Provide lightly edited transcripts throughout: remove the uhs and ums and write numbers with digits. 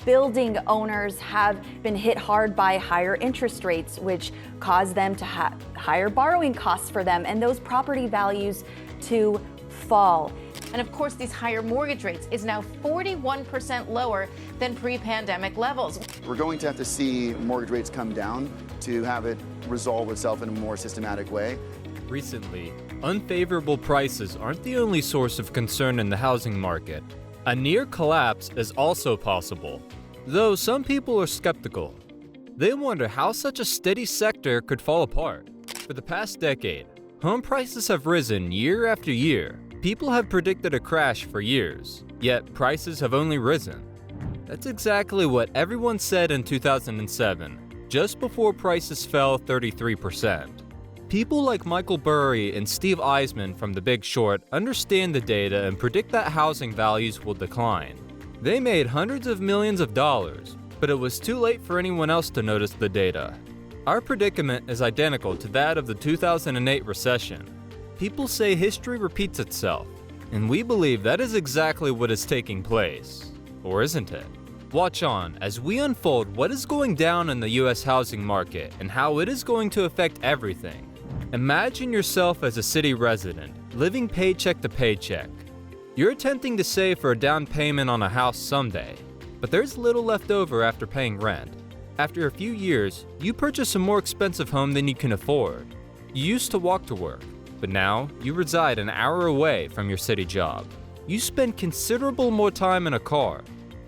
building owners have been hit hard by higher interest rates, which cause them to have higher borrowing costs for them and those property values to fall. And of course, these higher mortgage rates is now 41% lower than pre-pandemic levels. We're going to have to see mortgage rates come down to have it resolve itself in a more systematic way. Recently, unfavorable prices aren't the only source of concern in the housing market. A near collapse is also possible, though some people are skeptical. They wonder how such a steady sector could fall apart. For the past decade, home prices have risen year after year. People have predicted a crash for years, yet prices have only risen. That's exactly what everyone said in 2007, just before prices fell 33%. People like Michael Burry and Steve Eisman from The Big Short understand the data and predict that housing values will decline. They made hundreds of millions of dollars, but it was too late for anyone else to notice the data. Our predicament is identical to that of the 2008 recession. People say history repeats itself, and we believe that is exactly what is taking place. Or isn't it? Watch on as we unfold what is going down in the US housing market and how it is going to affect everything. Imagine yourself as a city resident, living paycheck to paycheck. You're attempting to save for a down payment on a house someday, but there's little left over after paying rent. After a few years, you purchase a more expensive home than you can afford. You used to walk to work, but now you reside an hour away from your city job. You spend considerable more time in a car.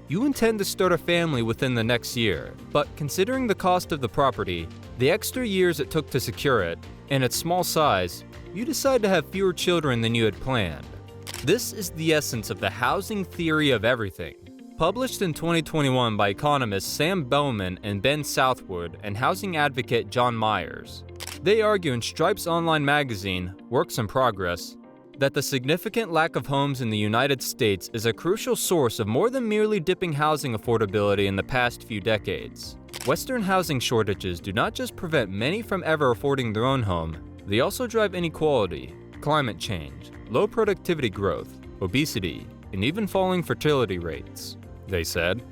You intend to start a family within the next year, but considering the cost of the property, the extra years it took to secure it, and its small size, you decide to have fewer children than you had planned. This is the essence of the housing theory of everything. Published in 2021 by economists Sam Bowman and Ben Southwood and housing advocate John Myers. They argue in Stripe's online magazine, Works in Progress, that the significant lack of homes in the United States is a crucial source of more than merely dipping housing affordability in the past few decades. Western housing shortages do not just prevent many from ever affording their own home, they also drive inequality, climate change, low productivity growth, obesity, and even falling fertility rates, they said.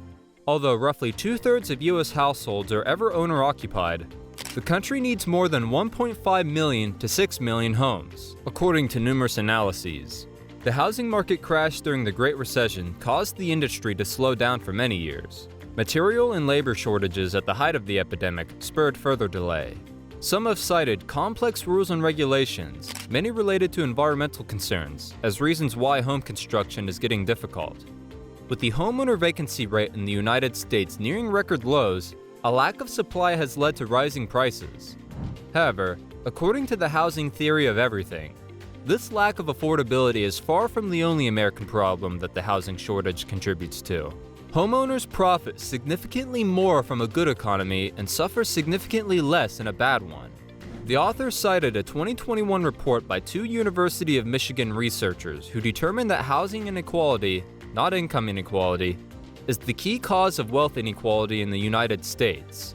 Although roughly 2/3 of US households are ever owner-occupied, the country needs more than 1.5 million to 6 million homes, according to numerous analyses. The housing market crash during the Great Recession caused the industry to slow down for many years. Material and labor shortages at the height of the epidemic spurred further delay. Some have cited complex rules and regulations, many related to environmental concerns, as reasons why home construction is getting difficult. With the homeowner vacancy rate in the United States nearing record lows, a lack of supply has led to rising prices. However, according to the housing theory of everything, this lack of affordability is far from the only American problem that the housing shortage contributes to. Homeowners profit significantly more from a good economy and suffer significantly less in a bad one. The author cited a 2021 report by two University of Michigan researchers who determined that housing inequality, not income inequality, is the key cause of wealth inequality in the United States.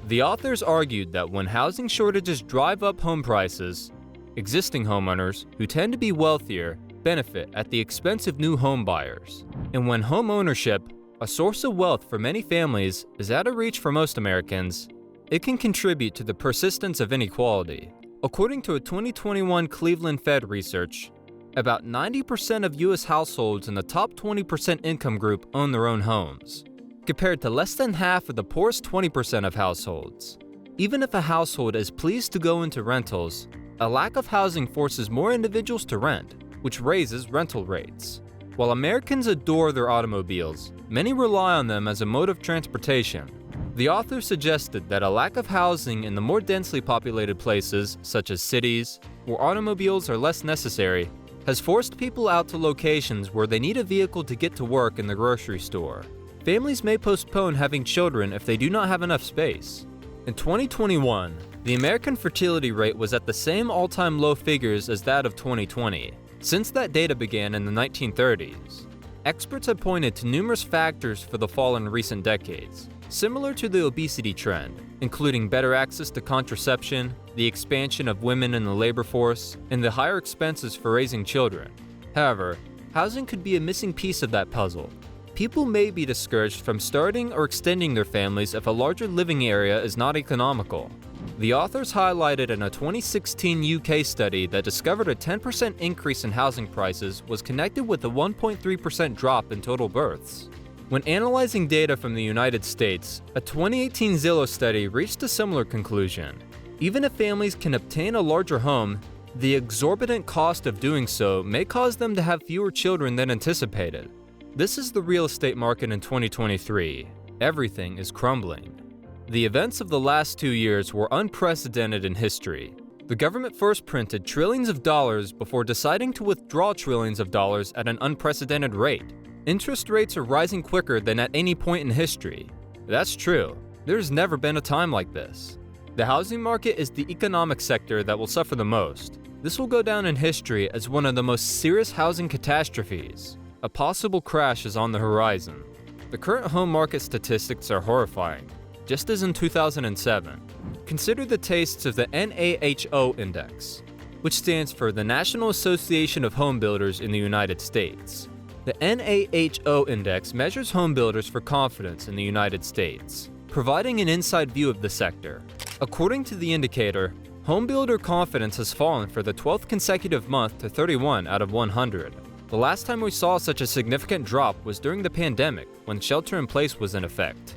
The authors argued that when housing shortages drive up home prices, existing homeowners, who tend to be wealthier, benefit at the expense of new home buyers. And when home ownership, a source of wealth for many families, is out of reach for most Americans, it can contribute to the persistence of inequality. According to a 2021 Cleveland Fed research, about 90% of US households in the top 20% income group own their own homes, compared to less than half of the poorest 20% of households. Even if a household is pleased to go into rentals, a lack of housing forces more individuals to rent, which raises rental rates. While Americans adore their automobiles, many rely on them as a mode of transportation. The author suggested that a lack of housing in the more densely populated places, such as cities, where automobiles are less necessary, has forced people out to locations where they need a vehicle to get to work in the grocery store. Families may postpone having children if they do not have enough space. In 2021, the American fertility rate was at the same all-time low figures as that of 2020. Since that data began in the 1930s, experts have pointed to numerous factors for the fall in recent decades, similar to the obesity trend, including better access to contraception, the expansion of women in the labor force, and the higher expenses for raising children. However, housing could be a missing piece of that puzzle. people may be discouraged from starting or extending their families if a larger living area is not economical. The authors highlighted in a 2016 UK study that discovered a 10% increase in housing prices was connected with a 1.3% drop in total births. When analyzing data from the United States, a 2018 Zillow study reached a similar conclusion. Even if families can obtain a larger home, the exorbitant cost of doing so may cause them to have fewer children than anticipated. This is the real estate market in 2023. Everything is crumbling. The events of the last 2 years were unprecedented in history. The government first printed trillions of dollars before deciding to withdraw trillions of dollars at an unprecedented rate. Interest rates are rising quicker than at any point in history. That's true. There's never been a time like this. The housing market is the economic sector that will suffer the most. This will go down in history as one of the most serious housing catastrophes. A possible crash is on the horizon. The current home market statistics are horrifying. Just as in 2007, consider the tastes of the NAHO Index, which stands for the National Association of Home Builders in the United States. The NAHO Index measures home builders for confidence in the United States, providing an inside view of the sector. According to the indicator, home builder confidence has fallen for the 12th consecutive month to 31 out of 100. The last time we saw such a significant drop was during the pandemic, when shelter-in-place was in effect.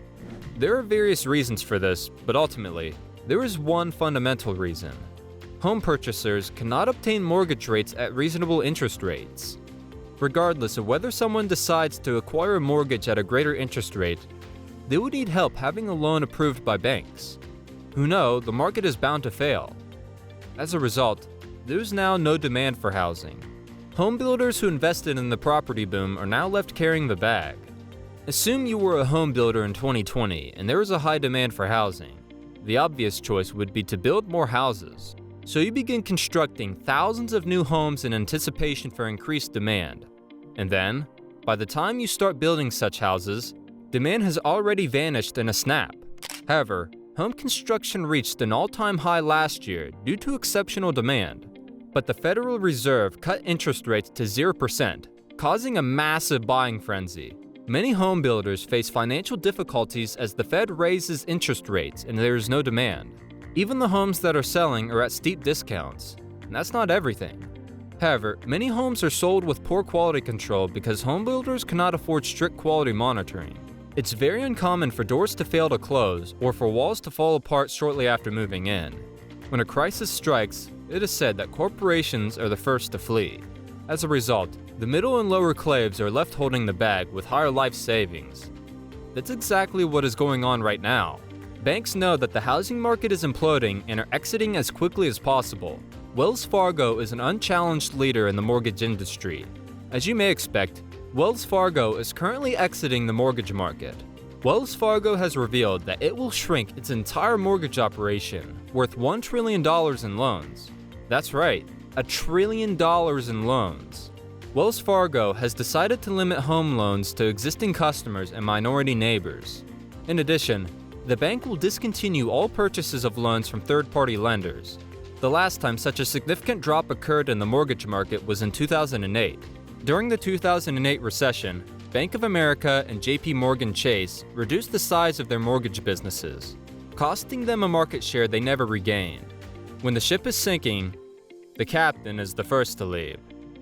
There are various reasons for this, but ultimately, there is one fundamental reason. Home purchasers cannot obtain mortgage rates at reasonable interest rates. Regardless of whether someone decides to acquire a mortgage at a greater interest rate, they would need help having a loan approved by banks, who know the market is bound to fail. As a result, there's now no demand for housing. Home builders who invested in the property boom are now left carrying the bag. Assume you were a home builder in 2020 and there was a high demand for housing. The obvious choice would be to build more houses. So you begin constructing thousands of new homes in anticipation for increased demand. And then, by the time you start building such houses, demand has already vanished in a snap. However, home construction reached an all-time high last year due to exceptional demand. But the Federal Reserve cut interest rates to 0%, causing a massive buying frenzy. Many home builders face financial difficulties as the Fed raises interest rates and there is no demand. Even the homes that are selling are at steep discounts, and that's not everything. However, many homes are sold with poor quality control because home builders cannot afford strict quality monitoring. It's very uncommon for doors to fail to close or for walls to fall apart shortly after moving in. When a crisis strikes, it is said that corporations are the first to flee. As a result, the middle and lower claves are left holding the bag with higher life savings. That's exactly what is going on right now. Banks know that the housing market is imploding and are exiting as quickly as possible. Wells Fargo is an unchallenged leader in the mortgage industry. As you may expect, Wells Fargo is currently exiting the mortgage market. Wells Fargo has revealed that it will shrink its entire mortgage operation, worth $1 trillion in loans. That's right, $1 trillion in loans. Wells Fargo has decided to limit home loans to existing customers and minority neighbors. In addition, the bank will discontinue all purchases of loans from third-party lenders. The last time such a significant drop occurred in the mortgage market was in 2008. During the 2008 recession, Bank of America and JP Morgan Chase reduced the size of their mortgage businesses, costing them a market share they never regained. When the ship is sinking, the captain is the first to leave.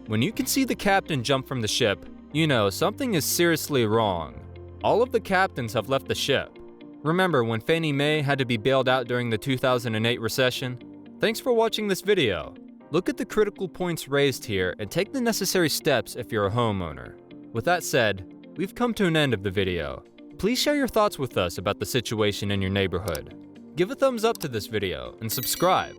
When you can see the captain jump from the ship, you know something is seriously wrong. All of the captains have left the ship. Remember when Fannie Mae had to be bailed out during the 2008 recession? Thanks for watching this video. Look at the critical points raised here and take the necessary steps if you're a homeowner. With that said, we've come to an end of the video. Please share your thoughts with us about the situation in your neighborhood. Give a thumbs up to this video and subscribe.